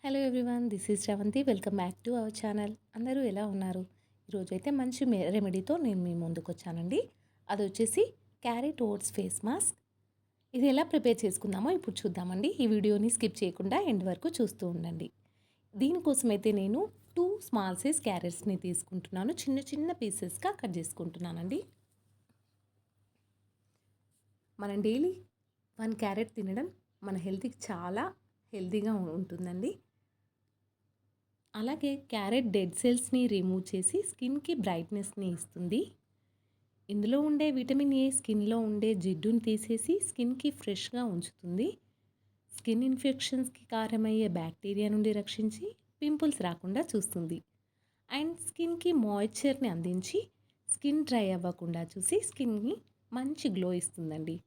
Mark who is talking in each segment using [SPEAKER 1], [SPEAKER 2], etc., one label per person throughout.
[SPEAKER 1] Hello everyone, this is Sravanthi. Welcome back to our channel. అందరూ ఎలా ఉన్నారు? ఈరోజైతే మంచి రెమెడీతో నేను మీ ముందుకు వచ్చానండి. అది వచ్చేసి క్యారెట్ ఓట్స్ ఫేస్ మాస్క్. ఇది ఎలా ప్రిపేర్ చేసుకుందామో ఇప్పుడు చూద్దామండి. ఈ వీడియోని స్కిప్ చేయకుండా ఎండ్ వరకు చూస్తూ ఉండండి. దీనికోసమైతే నేను 2 స్మాల్ సైజ్ క్యారెట్స్ని తీసుకుంటున్నాను. చిన్న చిన్న పీసెస్గా కట్ చేసుకుంటున్నానండి. మనం డైలీ 1 క్యారెట్ తినడం మన హెల్త్కి చాలా హెల్తీగా ఉంటుందండి. అలాగే క్యారెట్ డెడ్ సెల్స్ని రిమూవ్ చేసి స్కిన్కి బ్రైట్నెస్ని ఇస్తుంది. ఇందులో ఉండే విటమిన్ ఏ స్కిన్లో ఉండే జిడ్డును తీసేసి స్కిన్కి ఫ్రెష్గా ఉంచుతుంది. స్కిన్ ఇన్ఫెక్షన్స్కి కారణమయ్యే బ్యాక్టీరియా నుండి రక్షించి పింపుల్స్ రాకుండా చూస్తుంది. అండ్ స్కిన్కి మాయిశ్చర్ని అందించి స్కిన్ డ్రై అవ్వకుండా చూసి స్కిన్ని మంచి గ్లో ఇస్తుందండి.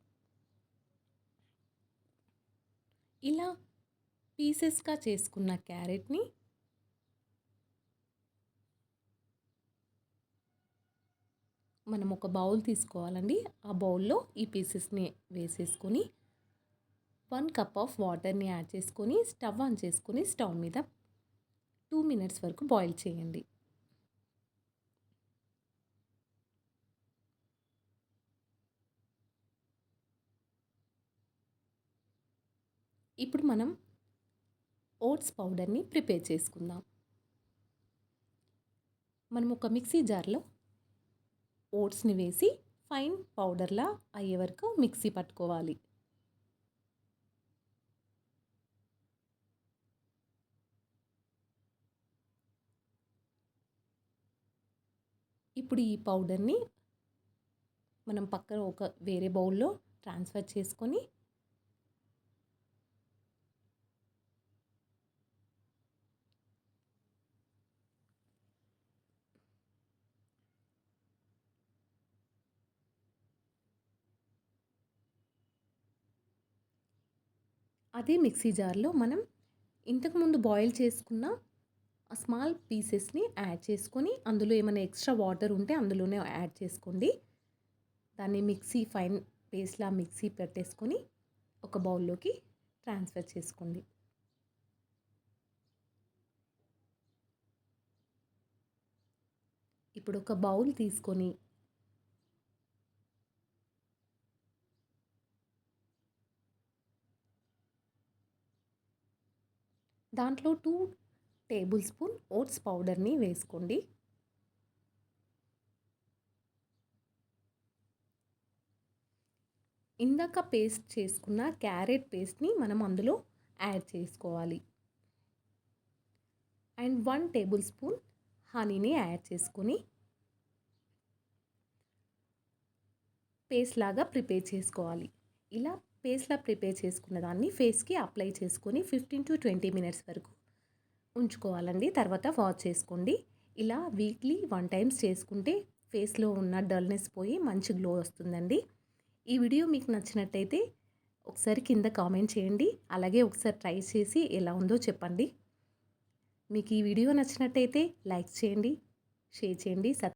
[SPEAKER 1] ఇలా పీసెస్గా చేసుకున్న క్యారెట్ని మనం ఒక బౌల్ తీసుకోవాలండి. ఆ బౌల్లో ఈ పీసెస్ని వేసేసుకొని 1 కప్ ఆఫ్ వాటర్ని యాడ్ చేసుకొని స్టవ్ ఆన్ చేసుకొని స్టవ్ మీద 2 మినిట్స్ వరకు బాయిల్ చేయండి. ఇప్పుడు మనం ఓట్స్ పౌడర్ని ప్రిపేర్ చేసుకుందాం. మనం ఒక మిక్సీ జార్లో ఓట్స్ని వేసి ఫైన్ పౌడర్లా అయ్యే వరకు మిక్సీ పట్టుకోవాలి. ఇప్పుడు ఈ పౌడర్ని మనం పక్కన ఒక వేరే బౌల్లో ట్రాన్స్ఫర్ చేసుకొని అదే మిక్సీ జార్లో మనం ఇంతకుముందు బాయిల్ చేసుకున్న ఆ స్మాల్ పీసెస్ని యాడ్ చేసుకొని అందులో ఏమైనా ఎక్స్ట్రా వాటర్ ఉంటే అందులోనే యాడ్ చేసుకోండి. దాన్ని ఫైన్ పేస్ట్లా మిక్సీ పెట్టేసుకొని ఒక బౌల్లోకి ట్రాన్స్ఫర్ చేసుకోండి. ఇప్పుడు ఒక బౌల్ తీసుకొని దాంట్లో 2 టేబుల్ స్పూన్ ఓట్స్ పౌడర్ని వేసుకోండి. ఇందాక పేస్ట్ చేసుకున్న క్యారెట్ పేస్ట్ని మనం అందులో యాడ్ చేసుకోవాలి. అండ్ 1 టేబుల్ స్పూన్ హనీని యాడ్ చేసుకొని పేస్ట్ లాగా ప్రిపేర్ చేసుకోవాలి. ఇలా పేస్ట్లా ప్రిపేర్ చేసుకున్న దాన్ని ఫేస్కి అప్లై చేసుకొని 15 to 20 మినిట్స్ వరకు ఉంచుకోవాలండి. తర్వాత వాష్ చేసుకోండి. ఇలా వీక్లీ 1 టైమ్స్ చేసుకుంటే ఫేస్లో ఉన్న డల్నెస్ పోయి మంచి గ్లో వస్తుందండి. ఈ వీడియో మీకు నచ్చినట్టయితే ఒకసారి కింద కామెంట్ చేయండి. అలాగే ఒకసారి ట్రై చేసి ఎలా ఉందో చెప్పండి. మీకు ఈ వీడియో నచ్చినట్టయితే లైక్ చేయండి, షేర్ చేయండి.